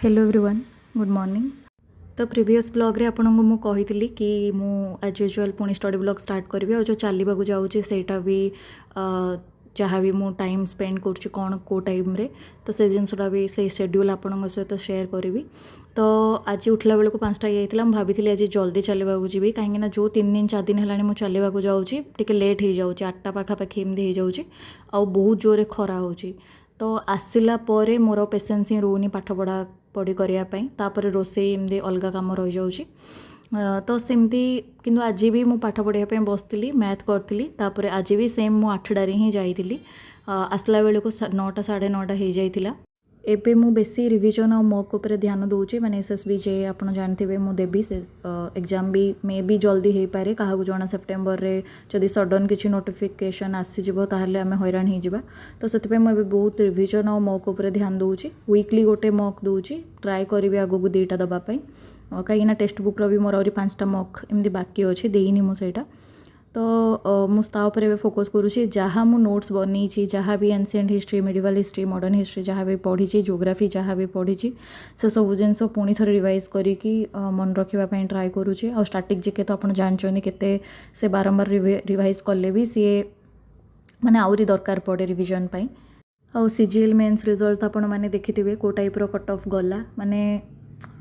Hello everyone, good morning. तो previous blog रे आपनको मु कही कि मु एज यूजुअल पुणी स्टडी ब्लॉग स्टार्ट करी और जो चलवाक जाऊँगी सेटा भी जहाँ भी मु टाइम स्पेंड कर कौन को टाइम रे तो से जिनसा भी से शेड्यूल आपण सहित शेयर करी। तो आज उठला बेलू 5टा जाइए भाभी आज जल्दी चलवाक जी कहीं जो 3 दिन 4 दिन है चलवाक जाऊँगी टे लेट हो जाऊँगी 8टा पाखापाखि एमती हो जाऊँगी आ बहुत जोरे खरा हो। तो आसला परे मोर पेसेंस ही रोनी पाठ पढ़ा पढ़ी करने रोसई एमती अलग कम रही जाऊँगी। तो सेमती किंतु आज भी मु पाठ पढ़ाई बसती मैथ करी आज भी सेम मु 8टारे ही जाइली आसला बेलू 9टा 9:30 हो जाइला। एबे मु बेसी रिविजन और मॉक उपर ध्यान दूची माने एसएसबी जे आपण जानथिबे मु देबी से एग्जाम भी मे भी जल्दी हो पारे क्या जना सेप्टेम्बर रे जदि सडन किसी नोटिफिकेशन आसीजिवो ताहले आमे हैरान हो जिबा। तो सेतिबे मु बहुत रिविजन और मॉक उपर ध्यान दूची वीकली गोटे मॉक दूची ट्राई करी आगो को 2टा दबा पई कहीं टेक्स्ट बुक रो भी मोर और 5टा मॉक एमती बाकी अच्छे देनी मु सेटा। तो मुझे फोकस करुँची जहाँ मु नोट्स बनी जहाँ भी ancient history medieval history modern history जहाँ भी पढ़ी जियोग्राफी जहाँ भी पढ़ी से सब जिनस पुणी थे रिवाइज करी मन रखापी ट्राए करुँची और स्टैटिक जीके तो आप जानते केते से बारंबार रिवाइज कले भी सी माने आउरी दरकार पड़े रिविजन पाई। और सीजीएल मेन्स रिजल्ट तो आपने देखिथे को टाइप रो कट ऑफ गला माने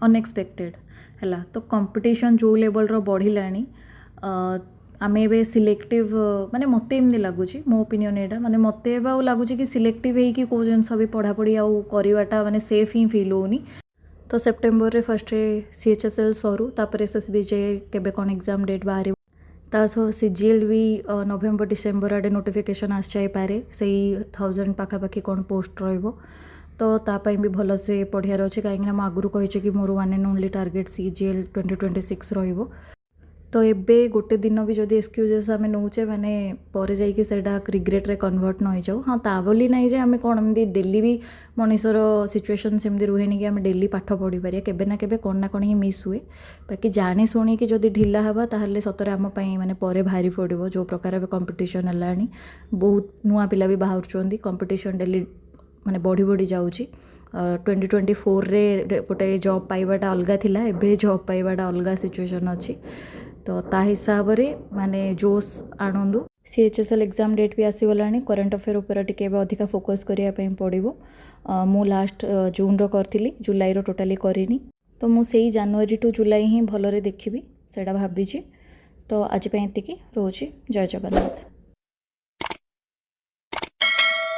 अनएक्सपेक्टेड है। तो कंपटीशन जो लेवल रो बढ़िलानी आमे ए सिलेक्टिव माने मते एमती लगुच मो ओपिनियन एटा माने मते लगुच कि सिलेक्टिव है कि कौ जिनस भी पढ़ापढ़ी आउ करवाटा माने सेफ ही फिल होनी। तो सेप्टेम्बर रे फर्स्ट सीएचएसएल सरू तापर एसएसबी जे केबे कौन एग्जाम डेट बाहर तासह सीजीएल भी नवेम्बर डिसेम्बर आड़े नोटिफिकेशन आस जाए से 1000 पाखापाखि कौन पोस्ट रहिबो। तो तापाई भी भल से पढ़ियार अच्छे कहीं आगुरी कही कि more one and only target CGL 2026 रहिबो। तो एबे गोटे दिन भी जदि एक्सक्यूजेस आम नौचे मैंने पर जाटा रिग्रेट रे कन्वर्ट न हो जाऊ। हाँ ता बोली नहीं जे आम कौन एमती डेली भी मनीषर सिचुएशन सेमती रुहेनि कि आम डेली पाठ पढ़ी पारे केबे ना केबे कौन ना कौन ही मिस हुए। बाकी जानी शुणी कि जदि ढिला हवा ताहले सतरे आम पई माने परे भारी पड़ो जो प्रकार कंपटीशन है बहुत नुआ पिला भी बाहर कंपटीशन डेली माने बढ़ी बढ़ी जाऊँगी। 2024 रे गोटे जॉब पाइबाटा अलग थिला एबे जॉब पाइबाटा अलग सिचुएशन अच्छी। तो ता हिसाब रे माने जोश आणंदु सीएचएसएल एग्जाम डेट भी आसीगला करेन्ट अफेयर उपर टिके अधिका फोकस करने पड़ो। मु लास्ट जून रो करथिली जुलाई रो टोटाली करिनी। तो मु सेई जनवरी टू जुलाई ही भलरे देखिबी सेटा भाबिची। तो आज पे एतिकी रोची जय जगन्नाथ।